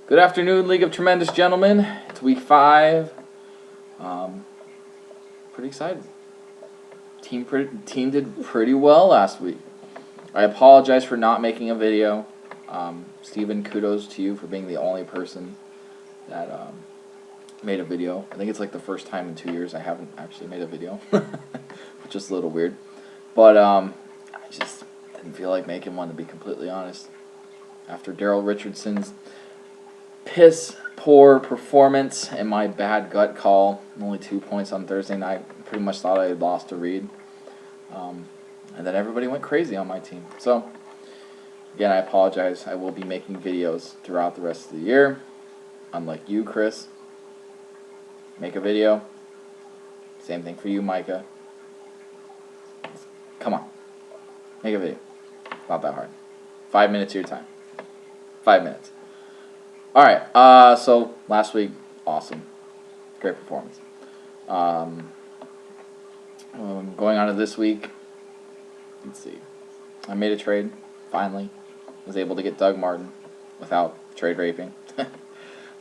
Good afternoon, League of Tremendous Gentlemen. It's week 5. Pretty excited. Team did pretty well last week. I apologize for not making a video. Steven, kudos to you for being the only person that made a video. I think it's like the first time in 2 years I haven't actually made a video, which is a little weird. But I just didn't feel like making one, to be completely honest. After Daryl Richardson's piss poor performance and my bad gut call, only 2 points on Thursday night, pretty much thought I had lost to Reed. And then everybody went crazy on my team. So, again, I apologize. I will be making videos throughout the rest of the year. Unlike you, Chris. Make a video. Same thing for you, Micah. Come on. Make a video. Not that hard. 5 minutes of your time. 5 minutes. Alright, so last week, awesome. Great performance. Going on to this week, let's see. I made a trade, finally. Was able to get Doug Martin without trade raping.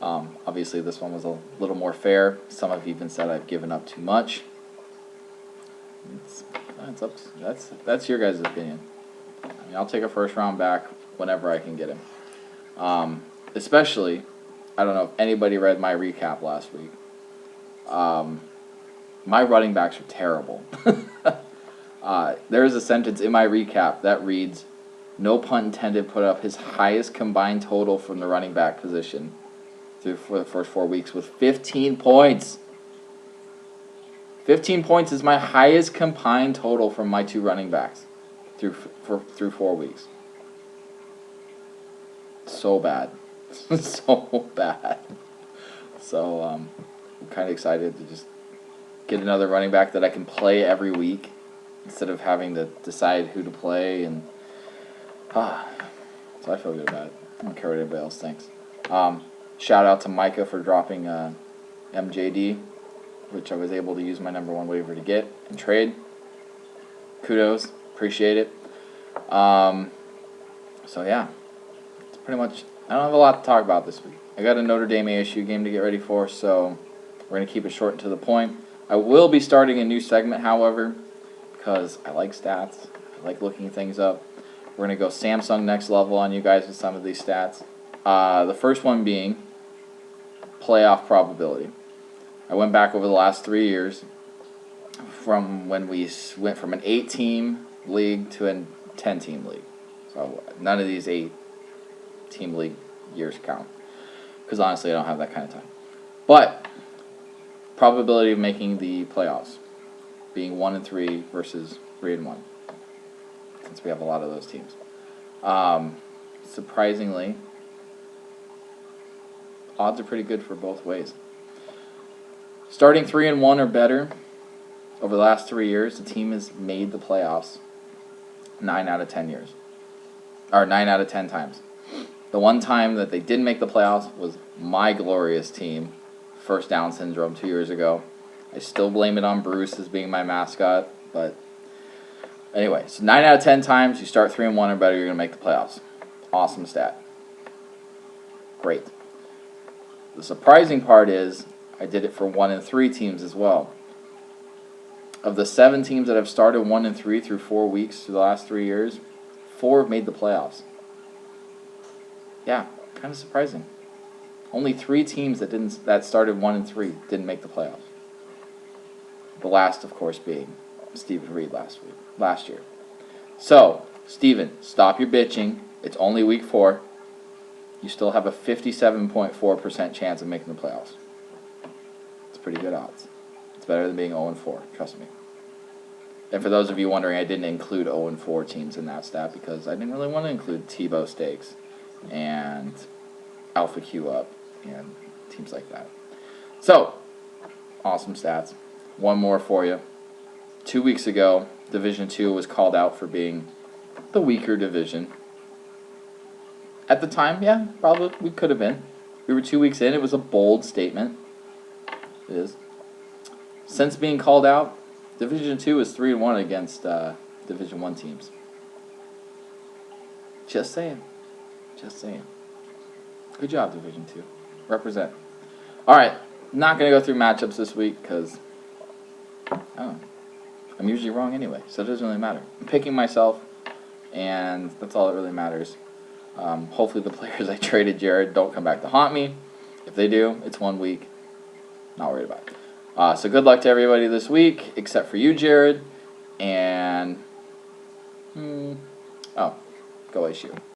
Obviously, this one was a little more fair. Some have even said I've given up too much. That's your guys' opinion. I mean, I'll take a first round back whenever I can get him. Especially, I don't know if anybody read my recap last week. My running backs are terrible. There is a sentence in my recap that reads, no pun intended, put up his highest combined total from the running back position for the first 4 weeks with 15 points. 15 points is my highest combined total from my 2 running backs through 4 weeks. So bad. So bad. So I'm kind of excited to just get another running back that I can play every week instead of having to decide who to play. And so I feel good about it. I don't care what anybody else thinks. Shout out to Micah for dropping MJD, which I was able to use my #1 waiver to get and trade. Kudos. Appreciate it. So yeah, it's pretty much, I don't have a lot to talk about this week. I got a Notre Dame ASU game to get ready for, so we're going to keep it short and to the point. I will be starting a new segment, however, because I like stats. I like looking things up. We're going to go Samsung next level on you guys with some of these stats. The first one being playoff probability. I went back over the last 3 years from when we went from an 8-team league to a 10-team league. So none of these 8-team league years count, because honestly I don't have that kind of time. But probability of making the playoffs being 1-3 versus 3-1, since we have a lot of those teams. Surprisingly, odds are pretty good for both ways. Starting 3-1 or better over the last 3 years, the team has made the playoffs 9 out of 10 years, or 9 out of 10 times. The one time that they didn't make the playoffs was my glorious team, First Down Syndrome, 2 years ago. I still blame it on Bruce as being my mascot, but anyway, so 9 out of 10 times you start 3-1 or better, you're going to make the playoffs. Awesome stat. Great. The surprising part is I did it for 1-3 teams as well. Of the 7 teams that have started 1-3 through 4 weeks through the last 3 years, 4 have made the playoffs. Yeah, kind of surprising. Only 3 teams that started 1-3 didn't make the playoffs. The last, of course, being Steven Reed last year. So, Steven, stop your bitching. It's only week 4. You still have a 57.4% chance of making the playoffs. It's pretty good odds. It's better than being 0-4, trust me. And for those of you wondering, I didn't include 0-4 teams in that stat because I didn't really want to include Tebow Stakes and Alpha Q Up and teams like that. So, awesome stats. One more for you. 2 weeks ago, Division 2 was called out for being the weaker division. At the time, yeah, probably we could have been. We were 2 weeks in. It was a bold statement. It is. Since being called out, Division 2 is 3-1 against Division 1 teams. Just saying. Just saying. Good job, Division 2. Represent. All right. Not going to go through matchups this week because I'm usually wrong anyway, so it doesn't really matter. I'm picking myself, and that's all that really matters. Hopefully the players I traded Jared don't come back to haunt me. If they do, it's 1 week. Not worried about it. So good luck to everybody this week, except for you, Jared. And, go HU.